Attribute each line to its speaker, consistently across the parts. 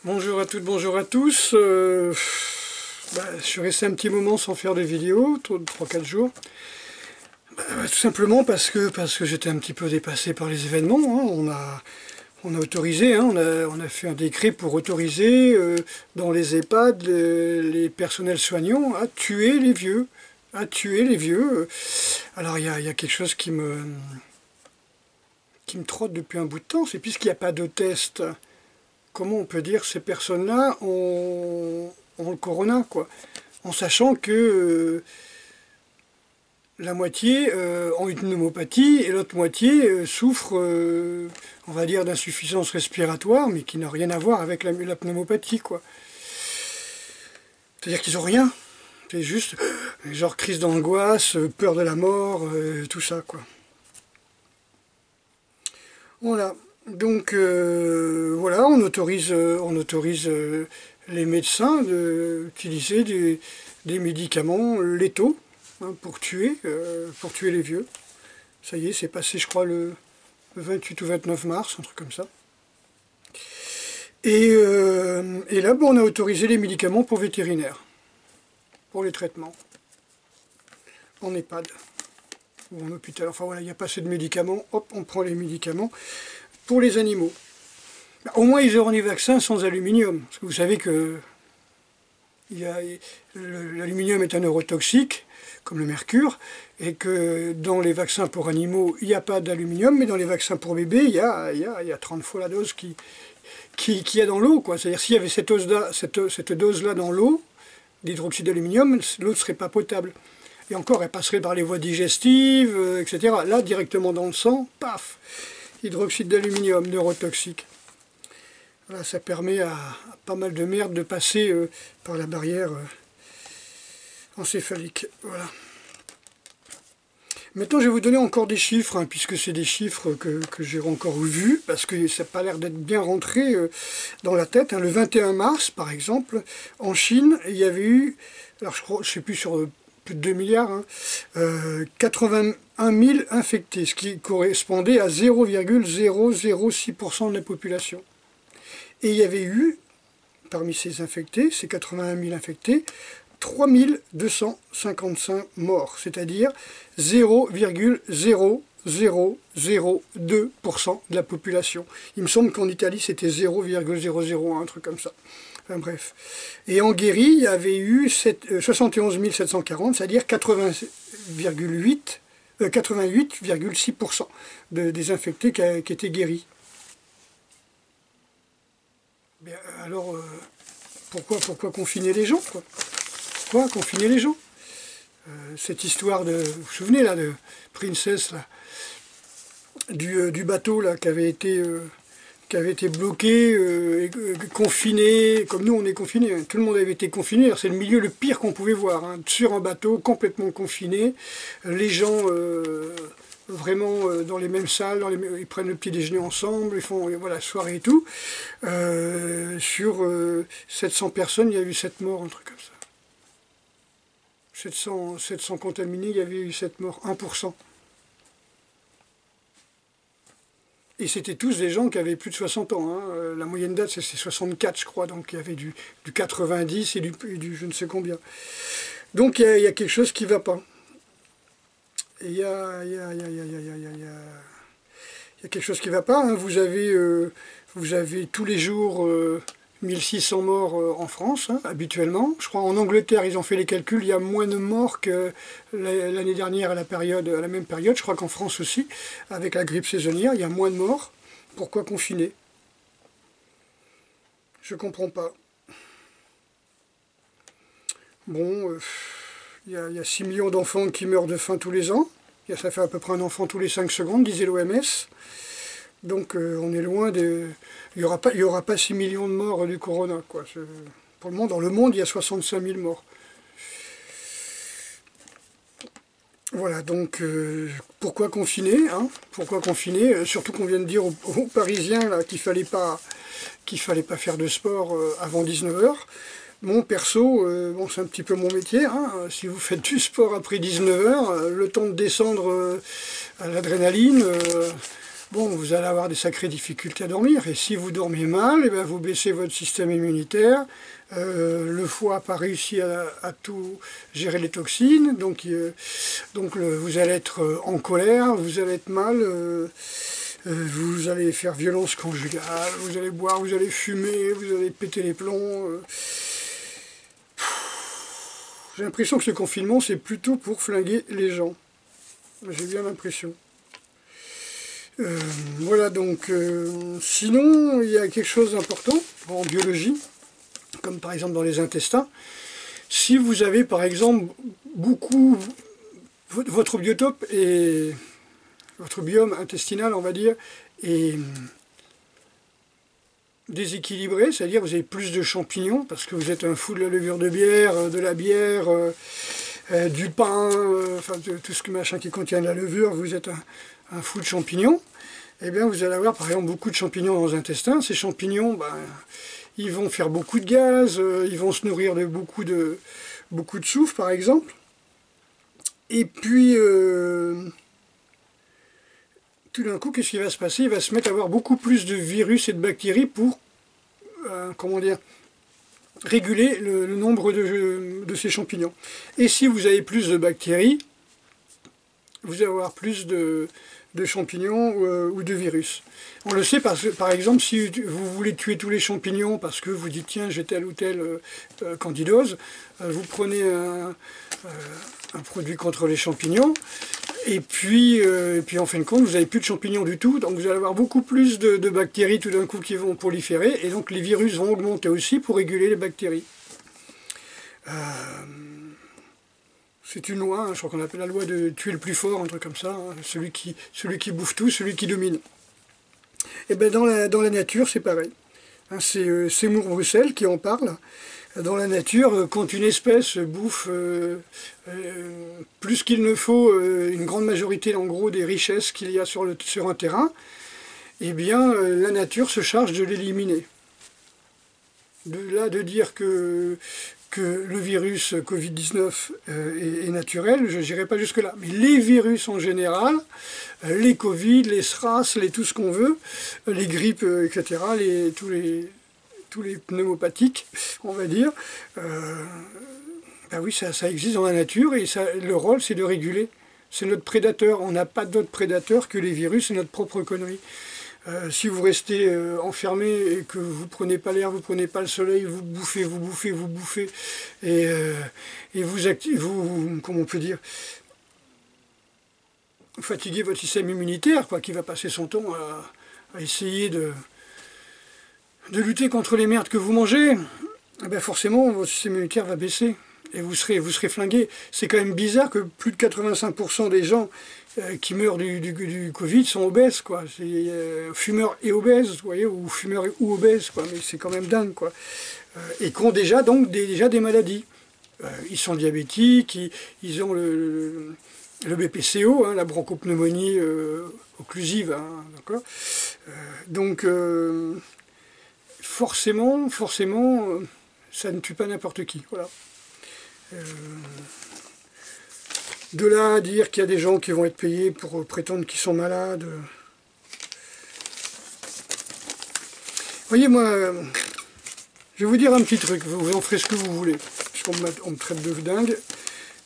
Speaker 1: Bonjour à toutes, bonjour à tous. Je suis resté un petit moment sans faire de vidéo, 3-4 jours. Tout simplement parce que j'étais un petit peu dépassé par les événements. On a autorisé, on a fait un décret pour autoriser dans les EHPAD les personnels soignants à tuer les vieux. Alors il y a quelque chose qui me trotte depuis un bout de temps, c'est puisqu'il n'y a pas de test. Comment on peut dire ces personnes-là ont le corona, quoi, en sachant que la moitié ont une pneumopathie et l'autre moitié souffre, on va dire, d'insuffisance respiratoire, mais qui n'a rien à voir avec la pneumopathie, quoi. C'est-à-dire qu'ils n'ont rien. C'est juste genre crise d'angoisse, peur de la mort, tout ça, quoi. Voilà. Donc voilà, on autorise les médecins d'utiliser des médicaments létaux, hein, pour tuer les vieux. Ça y est, c'est passé, je crois, le 28 ou 29 mars, un truc comme ça. Et là, on a autorisé les médicaments pour vétérinaires, pour les traitements, en EHPAD ou en hôpital. Enfin voilà, il n'y a pas assez de médicaments, hop, on prend les médicaments pour les animaux. Au moins, ils auront des vaccins sans aluminium. Parce que vous savez que l'aluminium est un neurotoxique, comme le mercure, et que dans les vaccins pour animaux, il n'y a pas d'aluminium, mais dans les vaccins pour bébés, il y a 30 fois la dose qu'il y a dans l'eau. C'est-à-dire, s'il y avait cette dose-là dans l'eau, d'hydroxyde d'aluminium, l'eau ne serait pas potable. Et encore, elle passerait par les voies digestives, etc. Là, directement dans le sang, paf, hydroxyde d'aluminium, neurotoxique. Voilà, ça permet à pas mal de merde de passer par la barrière encéphalique. Voilà. Maintenant, je vais vous donner encore des chiffres, hein, puisque c'est des chiffres que j'ai encore vus, parce que ça n'a pas l'air d'être bien rentré dans la tête. Hein. Le 21 mars, par exemple, en Chine, il y avait eu, alors je ne sais plus, sur plus de 2 milliards, hein, 81 000 infectés, ce qui correspondait à 0,006% de la population. Et il y avait eu, parmi ces infectés, ces 81 000 infectés, 3 255 morts, c'est-à-dire 0,0002% de la population. Il me semble qu'en Italie, c'était 0,001, un truc comme ça. Enfin bref. Et en guéri, il y avait eu 71 740, c'est-à-dire 88,6% des infectés qui étaient guéris. Bien, alors, pourquoi confiner les gens, quoi? Pourquoi confiner les gens? Cette histoire de... Vous vous souvenez, là, de Princess, là, du bateau, là, qui avait été bloqué, confiné, comme nous, on est confinés. Hein. Tout le monde avait été confiné. C'est le milieu le pire qu'on pouvait voir. Hein. Sur un bateau, complètement confiné. Les gens... vraiment dans les mêmes salles, ils prennent le petit déjeuner ensemble, ils font voilà, soirée et tout. Sur 700 personnes, il y a eu 7 morts, un truc comme ça. 700 contaminés, il y avait eu 7 morts, 1%. Et c'était tous des gens qui avaient plus de 60 ans. Hein. La moyenne d'âge, c'est 64, je crois, donc il y avait du 90 et du je ne sais combien. Donc il y a quelque chose qui ne va pas. Il y a quelque chose qui ne va pas. Hein. Vous avez tous les jours 1600 morts en France, hein, habituellement. Je crois en Angleterre, ils ont fait les calculs, il y a moins de morts que l'année dernière à la même période. Je crois qu'en France aussi, avec la grippe saisonnière, il y a moins de morts. Pourquoi confiner? Je ne comprends pas. Bon... Il y a 6 millions d'enfants qui meurent de faim tous les ans. Ça fait à peu près un enfant tous les 5 secondes, disait l'OMS. Donc on est loin de... Il n'y aura pas 6 millions de morts du corona, quoi. Pour le monde, dans le monde, il y a 65 000 morts. Voilà, donc pourquoi confiner, hein? Pourquoi confiner? Surtout qu'on vient de dire aux Parisiens là, qu'il fallait pas faire de sport avant 19 h. Bon, perso, bon, c'est un petit peu mon métier, hein. Si vous faites du sport après 19 h, le temps de descendre à l'adrénaline, bon, vous allez avoir des sacrées difficultés à dormir. Et si vous dormez mal, eh bien, vous baissez votre système immunitaire. Le foie n'a pas réussi à tout gérer les toxines. Donc vous allez être en colère, vous allez être mal. Vous allez faire violence conjugale, vous allez boire, vous allez fumer, vous allez péter les plombs. J'ai l'impression que ce confinement, c'est plutôt pour flinguer les gens. J'ai bien l'impression. Voilà, donc, sinon, il y a quelque chose d'important en biologie, comme par exemple dans les intestins. Si vous avez, par exemple, beaucoup... Votre biotope et votre biome intestinal, on va dire, est déséquilibré, c'est-à-dire vous avez plus de champignons, parce que vous êtes un fou de la levure de bière, de la bière, du pain, enfin tout ce machin qui contient de la levure, vous êtes un fou de champignons, eh bien vous allez avoir par exemple beaucoup de champignons dans les intestins. Ces champignons, ben, ils vont faire beaucoup de gaz, ils vont se nourrir de beaucoup de soufre par exemple, et puis tout d'un coup, qu'est-ce qui va se passer? Il va se mettre à avoir beaucoup plus de virus et de bactéries pour, comment dire, réguler le nombre de ces champignons. Et si vous avez plus de bactéries, vous allez avoir plus de champignons ou de virus. On le sait parce que, par exemple, si vous voulez tuer tous les champignons parce que vous dites tiens j'ai telle ou telle candidose, vous prenez un produit contre les champignons et puis en fin de compte vous n'avez plus de champignons du tout, donc vous allez avoir beaucoup plus de bactéries tout d'un coup qui vont proliférer et donc les virus vont augmenter aussi pour réguler les bactéries. C'est une loi, hein, je crois qu'on appelle la loi de tuer le plus fort, un truc comme ça, hein, celui qui bouffe tout, celui qui domine. Et bien dans la nature c'est pareil. Hein, c'est Seymour Bruxelles qui en parle. Dans la nature, quand une espèce bouffe plus qu'il ne faut une grande majorité en gros des richesses qu'il y a sur un terrain, eh bien la nature se charge de l'éliminer. De là de dire que le virus Covid-19 est naturel, je n'irai pas jusque-là. Mais les virus en général, les Covid, les SRAS, tout ce qu'on veut, les grippes, etc., tous les pneumopathiques, on va dire, ben oui, ça existe dans la nature et le rôle c'est de réguler. C'est notre prédateur, on n'a pas d'autre prédateur que les virus, c'est notre propre connerie. Si vous restez enfermé et que vous ne prenez pas l'air, vous ne prenez pas le soleil, vous bouffez, et vous, comment on peut dire, fatiguez votre système immunitaire, quoi, qui va passer son temps à essayer de lutter contre les merdes que vous mangez, eh bien forcément votre système immunitaire va baisser et vous serez flingué. C'est quand même bizarre que plus de 85% des gens qui meurent du Covid sont obèses, quoi. Fumeurs et obèses, vous voyez, ou fumeurs ou obèses, quoi. Mais c'est quand même dingue, quoi. Et qui ont déjà des maladies. Ils sont diabétiques, ils ont le BPCO, hein, la bronchopneumonie occlusive, hein, d'accord. Donc forcément, ça ne tue pas n'importe qui, voilà. De là à dire qu'il y a des gens qui vont être payés pour prétendre qu'ils sont malades. Voyez, moi, je vais vous dire un petit truc, vous en ferez ce que vous voulez, puisqu'on me traite de dingue,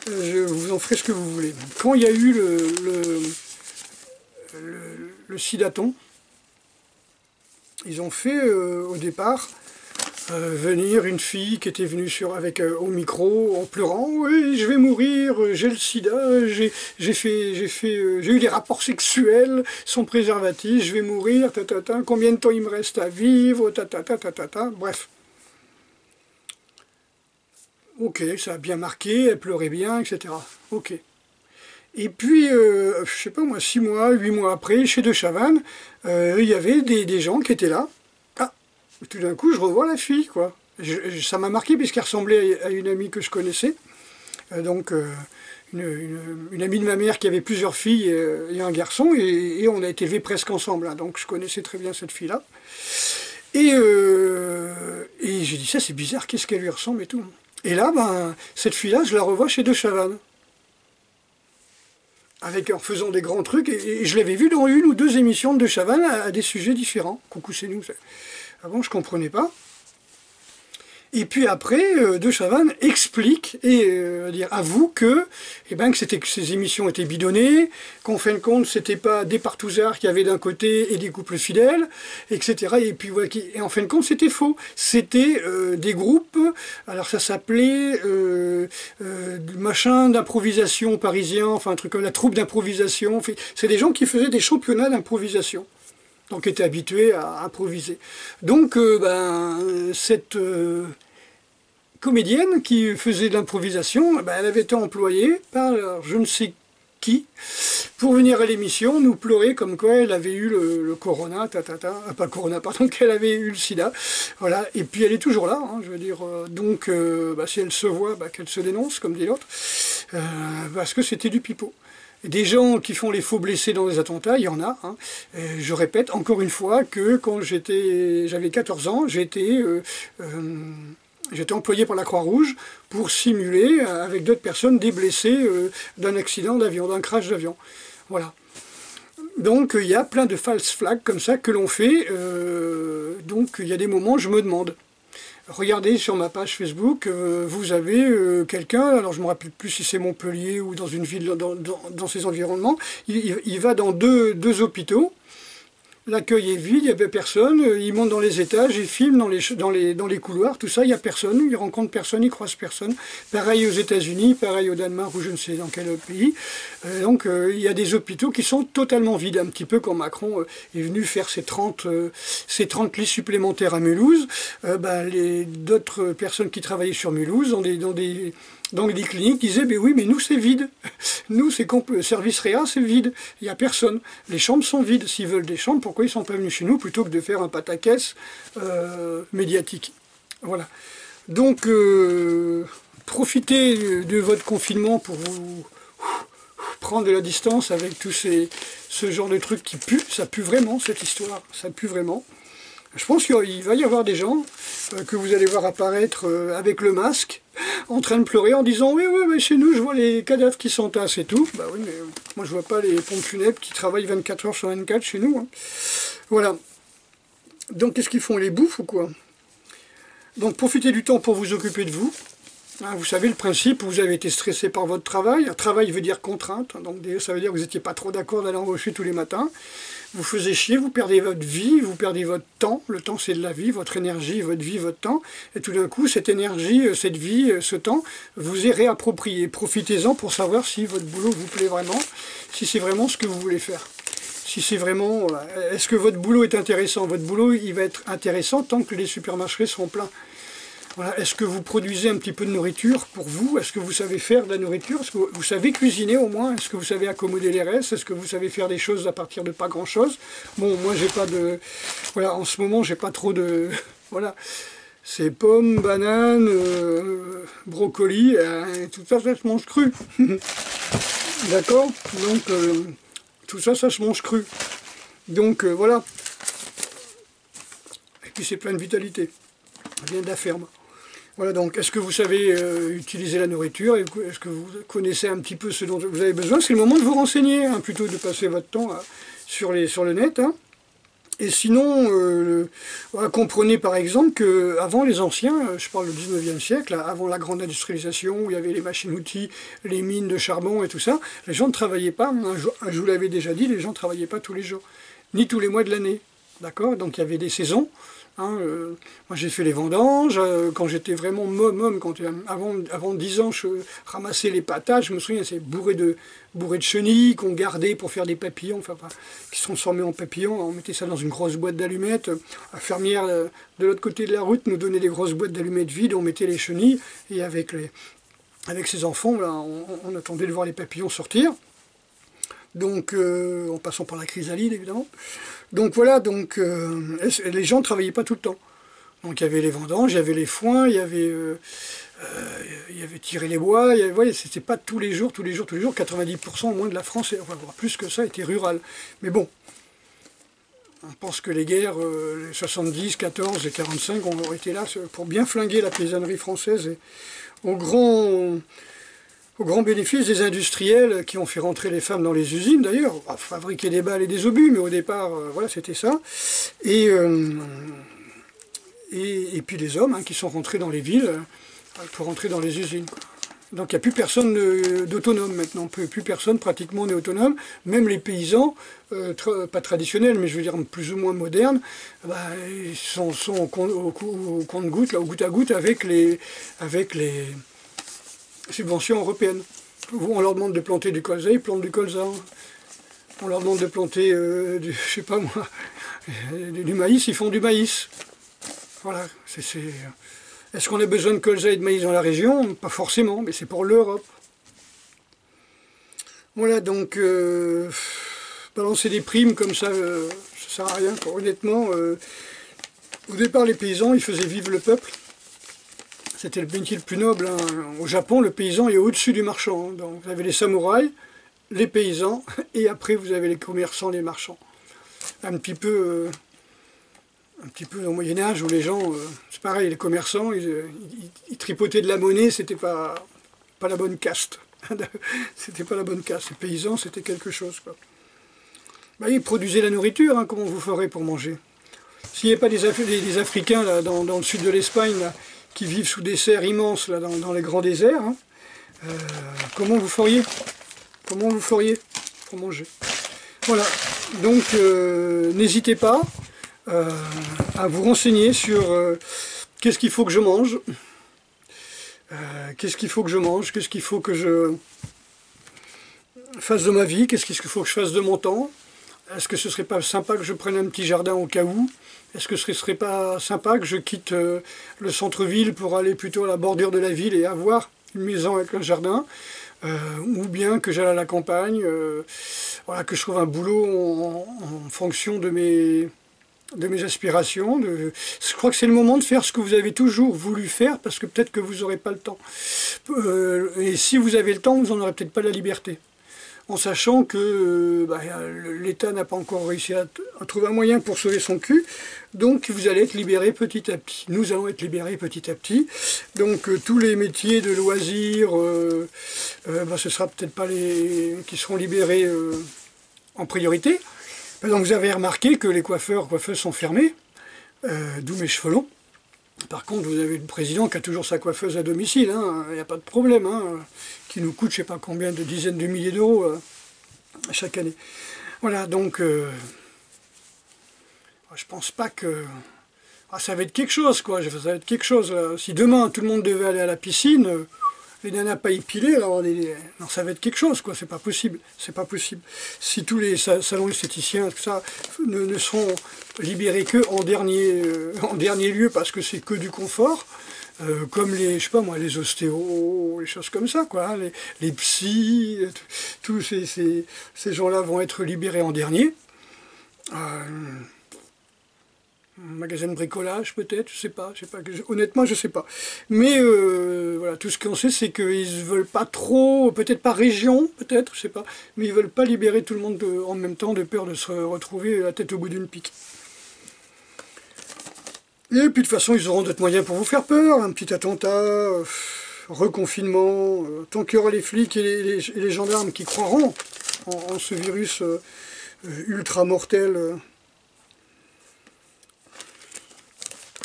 Speaker 1: vous en ferez ce que vous voulez. Quand il y a eu le Sidaton, ils ont fait au départ venir une fille qui était venue au micro en pleurant. Oui, je vais mourir, j'ai le sida, j'ai eu des rapports sexuels sans préservatif, je vais mourir, combien de temps il me reste à vivre, bref. Ok, ça a bien marqué, elle pleurait bien, etc. Ok. Et puis, je sais pas moi, 6 mois, 8 mois après, chez De Chavannes, il y avait des gens qui étaient là. Tout d'un coup, je revois la fille, quoi. Ça m'a marqué puisqu'elle ressemblait à une amie que je connaissais. Donc, une amie de ma mère qui avait plusieurs filles et un garçon, et on a été élevés presque ensemble. Hein, donc, je connaissais très bien cette fille-là. Et j'ai dit, ça c'est bizarre, qu'est-ce qu'elle lui ressemble et tout. Et là, ben, cette fille-là, je la revois chez De Chavannes. en faisant des grands trucs, et je l'avais vu dans une ou deux émissions de Chavannes à des sujets différents. Coucou, c'est nous. Avant, je ne comprenais pas. Et puis après, De Chavannes explique et avoue que ces émissions étaient bidonnées, qu'en fin de compte, c'était pas des partouzards qu'il y avait d'un côté et des couples fidèles, etc. Et puis ouais, et en fin de compte, c'était faux. C'était des groupes, alors ça s'appelait machin d'improvisation parisien, enfin un truc comme la troupe d'improvisation. C'est des gens qui faisaient des championnats d'improvisation. Donc étaient habitués à improviser. Donc cette comédienne qui faisait de l'improvisation, elle avait été employée par je ne sais qui pour venir à l'émission nous pleurer comme quoi elle avait eu le corona, pas le corona, pardon, qu'elle avait eu le sida. Voilà, et puis elle est toujours là, hein, je veux dire, donc si elle se voit, qu'elle se dénonce, comme dit l'autre, parce que c'était du pipeau. Des gens qui font les faux blessés dans les attentats, il y en a. Hein. Je répète encore une fois que quand j'avais 14 ans, j'étais employé par la Croix-Rouge pour simuler avec d'autres personnes des blessés d'un accident d'avion, d'un crash d'avion. Voilà. Donc il y a plein de false flags comme ça que l'on fait. Donc il y a des moments où je me demande. Regardez sur ma page Facebook, vous avez quelqu'un, alors je ne me rappelle plus si c'est Montpellier ou dans une ville dans ces environnements, il va dans deux hôpitaux, l'accueil est vide, il n'y avait personne, il monte dans les étages, il filme dans les couloirs, tout ça, il n'y a personne, il rencontre personne, il croise personne. Pareil aux États-Unis, pareil au Danemark ou je ne sais dans quel pays. Donc il y a des hôpitaux qui sont totalement vides, un petit peu quand Macron est venu faire ses 30 lits supplémentaires à Mulhouse. D'autres personnes qui travaillaient sur Mulhouse dans les cliniques disaient oui, mais nous c'est vide. Nous, le service Réa, c'est vide. Il n'y a personne. Les chambres sont vides. S'ils veulent des chambres, pourquoi ils ne sont pas venus chez nous plutôt que de faire un pataquès médiatique. Voilà. Donc, profitez de votre confinement pour vous prendre de la distance avec tout ce genre de trucs qui puent. Ça pue vraiment, cette histoire. Ça pue vraiment. Je pense qu'il va y avoir des gens que vous allez voir apparaître avec le masque, en train de pleurer, en disant oui, mais chez nous, je vois les cadavres qui s'entassent et tout. Bah oui, mais moi, je vois pas les pompes funèbres qui travaillent 24 heures sur 24 chez nous. Hein. Voilà. Donc, qu'est-ce qu'ils font? Les bouffent ou quoi? Donc, profitez du temps pour vous occuper de vous. Hein, vous savez le principe, vous avez été stressé par votre travail. Un travail veut dire contrainte. Donc, ça veut dire que vous n'étiez pas trop d'accord d'aller embaucher tous les matins. Vous faisiez chier, vous perdez votre vie, vous perdez votre temps. Le temps, c'est de la vie, votre énergie, votre vie, votre temps. Et tout d'un coup, cette énergie, cette vie, ce temps, vous est réapproprié. Profitez-en pour savoir si votre boulot vous plaît vraiment, si c'est vraiment ce que vous voulez faire. Si c'est vraiment... Est-ce que votre boulot est intéressant? Votre boulot, il va être intéressant tant que les supermarchés seront pleins. Voilà. Est-ce que vous produisez un petit peu de nourriture pour vous? Est-ce que vous savez faire de la nourriture? Est-ce que vous savez cuisiner au moins? Est-ce que vous savez accommoder les restes? Est-ce que vous savez faire des choses à partir de pas grand-chose? Bon, moi, j'ai pas de... Voilà, en ce moment, j'ai pas trop de... Voilà. C'est pommes, bananes, brocolis, tout ça, ça se mange cru. D'accord? Donc, tout ça, ça se mange cru. Donc, voilà. Et puis, c'est plein de vitalité. Ça vient de la ferme. Voilà, donc, est-ce que vous savez utiliser la nourriture? Est-ce que vous connaissez un petit peu ce dont vous avez besoin? C'est le moment de vous renseigner, hein, plutôt que de passer votre temps sur le net. Hein. Et sinon, comprenez par exemple qu'avant les anciens, je parle du 19e siècle, avant la grande industrialisation, où il y avait les machines-outils, les mines de charbon et tout ça, les gens ne travaillaient pas, hein, je vous l'avais déjà dit, les gens ne travaillaient pas tous les jours, ni tous les mois de l'année. D'accord? Donc il y avait des saisons. Hein, moi j'ai fait les vendanges, quand j'étais vraiment môme, avant 10 ans je ramassais les patates, je me souviens c'est bourré de chenilles qu'on gardait pour faire des papillons, enfin qui se transformaient en papillons, on mettait ça dans une grosse boîte d'allumettes, la fermière de l'autre côté de la route nous donnait des grosses boîtes d'allumettes vides, on mettait les chenilles, et avec ses enfants, là, on attendait de voir les papillons sortir. Donc, en passant par la chrysalide, évidemment. Donc voilà, les gens ne travaillaient pas tout le temps. Donc il y avait les vendanges, il y avait les foins, il y avait tiré les bois, c'était pas tous les jours, 90% au moins de la France, enfin, plus que ça, était rural. Mais bon, on pense que les guerres, les 70, 14 et 45 ont été là pour bien flinguer la paysannerie française et au grand au grand bénéfice des industriels qui ont fait rentrer les femmes dans les usines d'ailleurs, fabriquer des balles et des obus, mais au départ, voilà, c'était ça. Et puis les hommes qui sont rentrés dans les villes pour rentrer dans les usines. Donc il n'y a plus personne d'autonome maintenant, plus personne pratiquement n'est autonome, même les paysans, pas traditionnels, mais je veux dire plus ou moins modernes, ils sont au compte-gouttes, au goutte à goutte avec les subventions européennes. On leur demande de planter du colza, ils plantent du colza. On leur demande de planter, je sais pas moi, du maïs, ils font du maïs. Voilà, Est-ce qu'on a besoin de colza et de maïs dans la région? Pas forcément, mais c'est pour l'Europe. Voilà, donc, balancer des primes comme ça, ça sert à rien. Honnêtement, au départ, les paysans, ils faisaient vivre le peuple. C'était le métier le plus noble. Au Japon, le paysan est au-dessus du marchand. Donc, vous avez les samouraïs, les paysans, et après, vous avez les commerçants, les marchands. Un petit peu au Moyen-Âge où les gens, c'est pareil, les commerçants, ils tripotaient de la monnaie, c'était pas la bonne caste. C'était pas la bonne caste. Les paysans, c'était quelque chose, quoi. Ils produisaient la nourriture, comment vous ferez pour manger? S'il n'y a pas des Africains là, dans le sud de l'Espagne qui vivent sous des serres immenses là, dans les grands déserts, comment vous feriez? Comment vous feriez pour manger? Voilà, donc n'hésitez pas à vous renseigner sur qu'est-ce qu'il faut que je mange, qu'est-ce qu'il faut que je mange, qu'est-ce qu'il faut que je fasse de ma vie, qu'est-ce qu'il faut que je fasse de mon temps. Est-ce que ce serait pas sympa que je prenne un petit jardin au cas où? Est-ce que ce serait pas sympa que je quitte le centre-ville pour aller plutôt à la bordure de la ville et avoir une maison avec un jardin? Ou bien que j'aille à la campagne, voilà, que je trouve un boulot en fonction de mes aspirations. Je crois que c'est le moment de faire ce que vous avez toujours voulu faire, parce que peut-être que vous n'aurez pas le temps. Et si vous avez le temps, vous n'en aurez peut-être pas la liberté. En sachant que l'État n'a pas encore réussi à trouver un moyen pour sauver son cul, donc vous allez être libérés petit à petit. Nous allons être libérés petit à petit. Donc tous les métiers de loisirs, ce ne sera peut-être pas les qui seront libérés en priorité. Par exemple, vous avez remarqué que les coiffeuses sont fermés, d'où mes cheveux longs. Par contre, vous avez le président qui a toujours sa coiffeuse à domicile, il n'y a pas de problème, qui nous coûte je ne sais pas combien de dizaines de milliers d'euros chaque année. Voilà, donc, je pense pas que... ça va être quelque chose, quoi, ça va être quelque chose. Là. Si demain, tout le monde devait aller à la piscine, les nanas pas épilées, alors non, ça va être quelque chose, quoi, c'est pas possible, c'est pas possible. Si tous les salons esthéticiens, tout ça, ne seront libérés que en dernier lieu, parce que c'est que du confort, comme les, je sais pas moi, les ostéos, les choses comme ça, quoi, les psys, tous ces gens-là vont être libérés en dernier. Magasin de bricolage peut-être, je sais pas, honnêtement je sais pas. Mais voilà, tout ce qu'on sait c'est qu'ils veulent pas trop, peut-être par région, peut-être, je sais pas, mais ils veulent pas libérer tout le monde en même temps de peur de se retrouver la tête au bout d'une pique. Et puis de toute façon ils auront d'autres moyens pour vous faire peur, un petit attentat, reconfinement, tant qu'il y aura les flics et les gendarmes qui croiront en ce virus ultra mortel.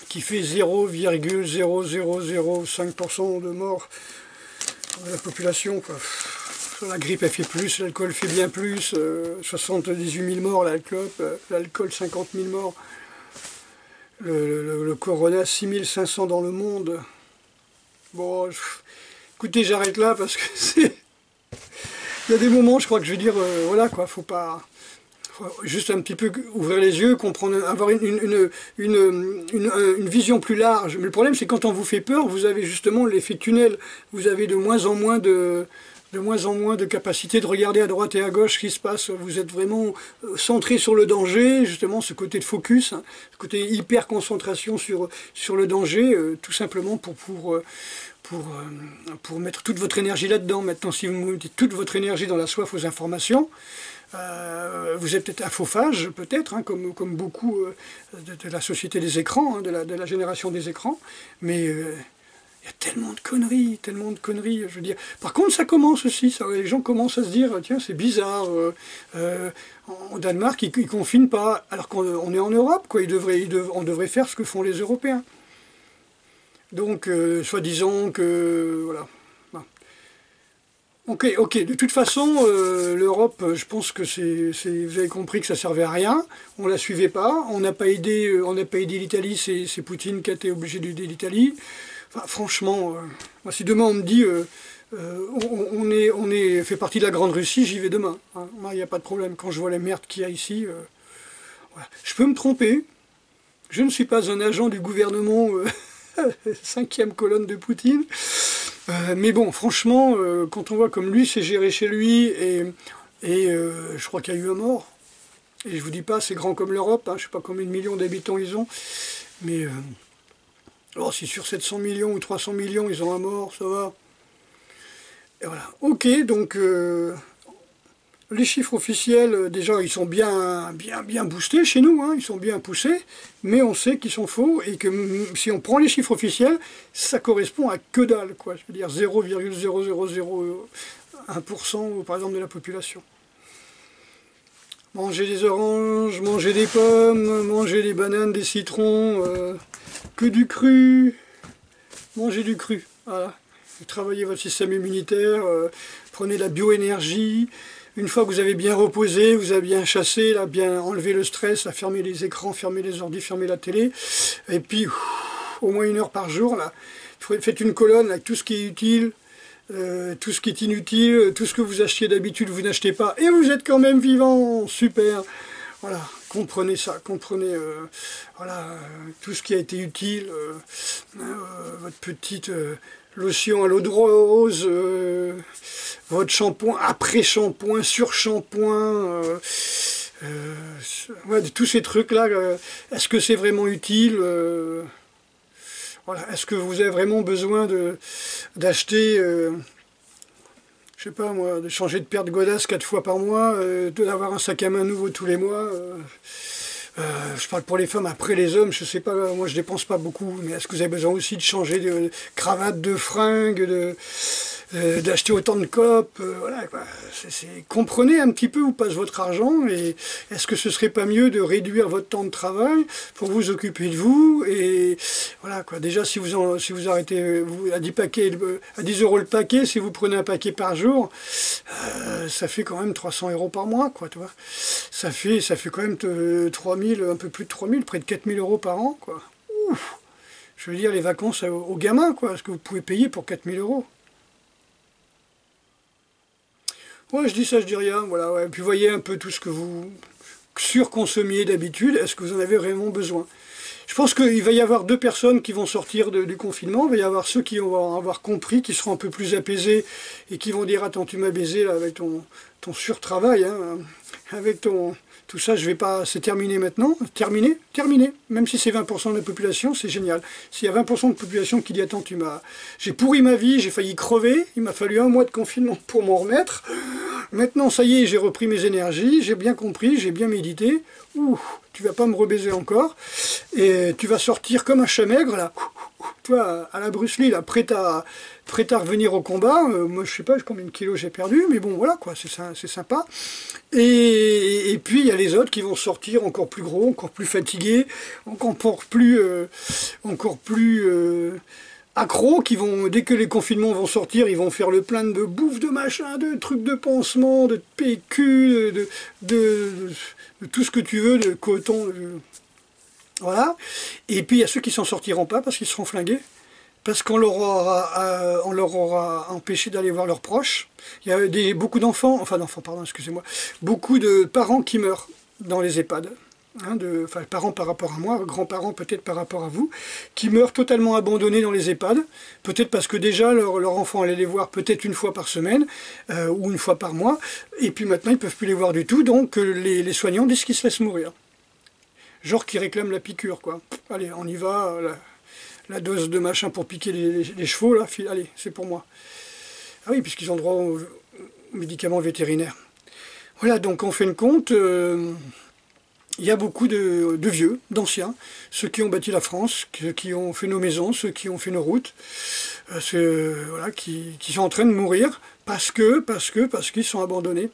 Speaker 1: Qui fait 0,0005% de morts de la population. Quoi. La grippe, elle fait plus, l'alcool fait bien plus, 78 000 morts, l'alcool 50 000 morts, le corona 6500 dans le monde. Bon, écoutez, j'arrête là parce que c'est... Il y a des moments, je crois que je vais dire, voilà quoi, faut pas... Juste un petit peu ouvrir les yeux, comprendre, avoir une vision plus large. Mais le problème, c'est quand on vous fait peur, vous avez justement l'effet tunnel. Vous avez de moins en moins de capacité de regarder à droite et à gauche ce qui se passe. Vous êtes vraiment centré sur le danger, justement ce côté de focus, ce côté hyper concentration sur le danger, tout simplement pour mettre toute votre énergie là-dedans. Maintenant, si vous mettez toute votre énergie dans la soif aux informations, vous êtes peut-être infophage, peut-être, comme beaucoup de la société des écrans, de la génération des écrans, mais Il y a tellement de conneries, je veux dire. Par contre, ça commence aussi, les gens commencent à se dire, tiens, c'est bizarre, en Danemark, ils ne confinent pas, alors qu'on est en Europe, quoi, on devrait faire ce que font les Européens. Donc, soi-disant que, voilà. Bon. Ok, de toute façon, l'Europe, je pense que vous avez compris que ça servait à rien, on la suivait pas, on n'a pas aidé l'Italie, c'est Poutine qui a été obligé d'aider l'Italie. Enfin, franchement, moi, si demain on me dit on fait partie de la Grande Russie, j'y vais demain. Hein. Moi, il n'y a pas de problème. Quand je vois la merde qu'il y a ici, voilà. Je peux me tromper. Je ne suis pas un agent du gouvernement 5e colonne de Poutine. Mais bon, franchement, quand on voit comme lui s'est géré chez lui, et je crois qu'il y a eu un mort. Et je vous dis pas, c'est grand comme l'Europe, hein, je ne sais pas combien de millions d'habitants ils ont, mais alors si sur 700 millions ou 300 millions ils ont un mort, ça va. Et voilà. Ok, donc les chiffres officiels, déjà ils sont bien boostés chez nous, hein, ils sont bien poussés, mais on sait qu'ils sont faux, et que si on prend les chiffres officiels, ça correspond à que dalle, quoi. Je veux dire 0,0001% par exemple de la population. Manger des oranges, manger des pommes, manger des bananes, des citrons, que du cru, manger du cru, voilà. Travaillez votre système immunitaire, prenez la bioénergie. Une fois que vous avez bien reposé, vous avez bien chassé, là, bien enlevé le stress, là, fermé les écrans, fermé les ordi, fermé la télé, et puis au moins 1 heure par jour, là, faites une colonne avec tout ce qui est utile, tout ce qui est inutile, tout ce que vous achetiez d'habitude, vous n'achetez pas, et vous êtes quand même vivant, super. Voilà, comprenez ça, comprenez voilà, tout ce qui a été utile, votre petite lotion à l'eau de rose, votre shampoing, après-shampoing, sur-shampoing, ouais, tous ces trucs-là, est-ce que c'est vraiment utile voilà, est-ce que vous avez vraiment besoin d'acheter je sais pas moi, de changer de paire de godasses 4 fois par mois, d'avoir un sac à main nouveau tous les mois. Je parle pour les femmes, après les hommes, je sais pas, moi je dépense pas beaucoup, mais est-ce que vous avez besoin aussi de changer de cravate, de fringues, d'acheter autant de clopes, voilà quoi. Comprenez un petit peu où passe votre argent, et est-ce que ce serait pas mieux de réduire votre temps de travail pour vous occuper de vous, et voilà quoi. Déjà si vous arrêtez à 10 paquets, à 10 € le paquet, si vous prenez un paquet par jour, ça fait quand même 300 € par mois, quoi, tu vois. Ça fait quand même 3000, un peu plus de 3000, près de 4000 € par an, quoi. Ouf. Je veux dire, les vacances aux gamins, quoi, ce que vous pouvez payer pour 4000 €. Ouais, je dis ça, je dis rien, voilà, ouais. Puis voyez un peu tout ce que vous surconsommiez d'habitude, est-ce que vous en avez vraiment besoin? Je pense qu'il va y avoir 2 personnes qui vont sortir du confinement, il va y avoir ceux qui vont avoir compris, qui seront un peu plus apaisés, et qui vont dire, attends, tu m'as baisé là, avec ton surtravail, hein, avec tout ça, je vais pas, c'est terminé maintenant, terminé, même si c'est 20% de la population, c'est génial. S'il y a 20% de la population qui dit, attends, j'ai pourri ma vie, j'ai failli crever, il m'a fallu 1 mois de confinement pour m'en remettre, maintenant ça y est, j'ai repris mes énergies, j'ai bien compris, j'ai bien médité, ouh, tu vas pas me rebaiser encore, et tu vas sortir comme un chat maigre, là, toi, à la Bruce Lee, là, prêt à revenir au combat. Moi je sais pas combien de kilos j'ai perdu, mais bon voilà quoi, c'est sympa. Et puis il y a les autres qui vont sortir encore plus gros, encore plus fatigués, encore plus accros, qui vont, dès que les confinements vont sortir, ils vont faire le plein de bouffe, de machin, de trucs de pansement, de PQ, de tout ce que tu veux, de coton, voilà. Et puis il y a ceux qui s'en sortiront pas parce qu'ils seront flingués, parce qu'on leur aura empêché d'aller voir leurs proches. Il y a beaucoup d'enfants, pardon, excusez-moi, beaucoup de parents qui meurent dans les EHPAD. Hein, parents par rapport à moi, grands-parents peut-être par rapport à vous, qui meurent totalement abandonnés dans les EHPAD, peut-être parce que déjà leur enfant allait les voir peut-être 1 fois par semaine, ou 1 fois par mois, et puis maintenant ils ne peuvent plus les voir du tout, donc les soignants disent qu'ils se laissent mourir. Genre qui réclament la piqûre, quoi. Allez, on y va, la dose de machin pour piquer les chevaux, là, allez, c'est pour moi. Ah oui, puisqu'ils ont droit aux médicaments vétérinaires. Voilà, donc on fait une compte, il y a beaucoup de vieux, d'anciens, ceux qui ont bâti la France, ceux qui ont fait nos maisons, ceux qui ont fait nos routes, voilà, qui sont en train de mourir parce qu'ils sont abandonnés.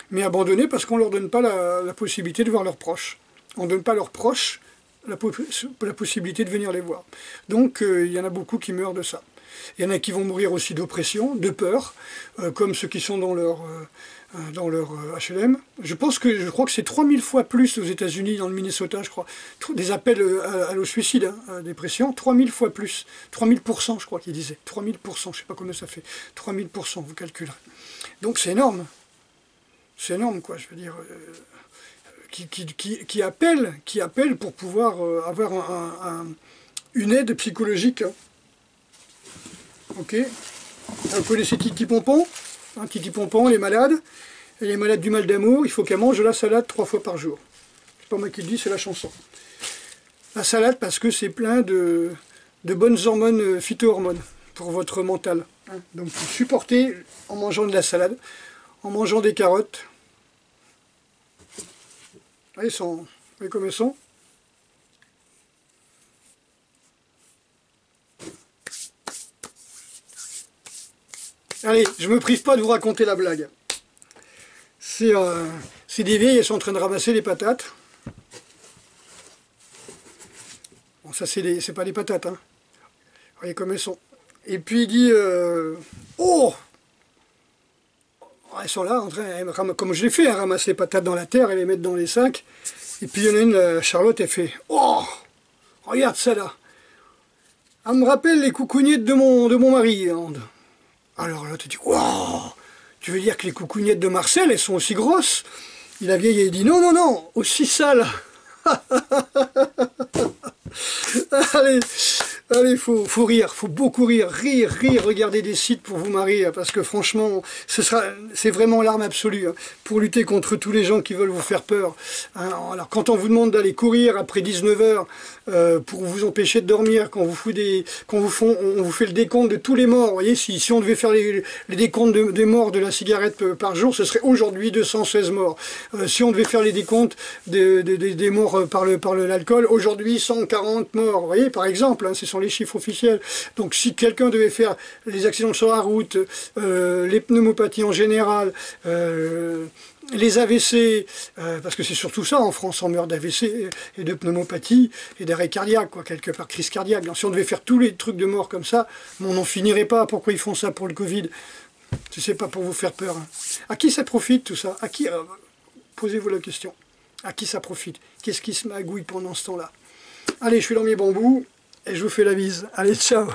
Speaker 1: Mais abandonnés parce qu'on ne leur donne pas la possibilité de voir leurs proches. On ne donne pas à leurs proches la possibilité de venir les voir. Donc il y en a beaucoup qui meurent de ça. Il y en a qui vont mourir aussi d'oppression, de peur, comme ceux qui sont dans leur HLM. Je crois que c'est 3000 fois plus aux États-Unis, dans le Minnesota, je crois, des appels au suicide, à la dépression, 3000 fois plus, 3000%, je crois qu'ils disaient, 3000%, je ne sais pas combien ça fait, 3000%, vous calculerez. Donc c'est énorme. C'est énorme, quoi, je veux dire, qui appelle pour pouvoir avoir une aide psychologique. Hein. Ok. Vous connaissez Titi Pompon, hein, Titi Pompon, les malades. Et les malades du mal d'amour, il faut qu'elle mange de la salade 3 fois par jour. C'est pas moi qui le dis, c'est la chanson. La salade parce que c'est plein de bonnes hormones, phytohormones, pour votre mental. Hein. Donc vous supportez en mangeant de la salade, en mangeant des carottes. Vous voyez comme elles sont. Allez, je me prive pas de vous raconter la blague. C'est des vieilles, elles sont en train de ramasser des patates. Bon, ça c'est pas des patates, hein. Vous voyez comme elles sont. Et puis il dit, oh, elles sont là, en train, comme je l'ai fait, hein, ramasser les patates dans la terre et les mettre dans les sacs. Et puis il y en a une, Charlotte, elle fait, oh, regarde ça là. Elle me rappelle les coucougnettes de mon mari. Hein. Alors là, tu dis, wow, tu veux dire que les coucougnettes de Marcel, elles sont aussi grosses? Et la vieille, elle dit, non, non, non, aussi sales. Allez, faut rire, faut beaucoup rire, regarder des sites pour vous marier, parce que franchement, c'est vraiment l'arme absolue, hein, pour lutter contre tous les gens qui veulent vous faire peur. Hein. Alors quand on vous demande d'aller courir après 19 heures pour vous empêcher de dormir, on vous fait le décompte de tous les morts, vous voyez, si on devait faire les décomptes des morts de la cigarette par jour, ce serait aujourd'hui 216 morts. Si on devait faire les décomptes des morts par l'alcool, aujourd'hui 140 morts, vous voyez, par exemple, hein, ce sont les chiffres officiels. Donc si quelqu'un devait faire les accidents sur la route, les pneumopathies en général, les AVC, parce que c'est surtout ça en France, on meurt d'AVC et de pneumopathie et d'arrêt cardiaque, quoi, quelque part, crise cardiaque. Donc, si on devait faire tous les trucs de mort comme ça, on n'en finirait pas. Pourquoi ils font ça pour le Covid? Je sais pas, pour vous faire peur. Hein. À qui ça profite tout ça? À qui posez-vous la question. À qui ça profite? Qu'est-ce qui se magouille pendant ce temps-là? Allez, je suis dans mes bambous et je vous fais la bise. Allez, ciao!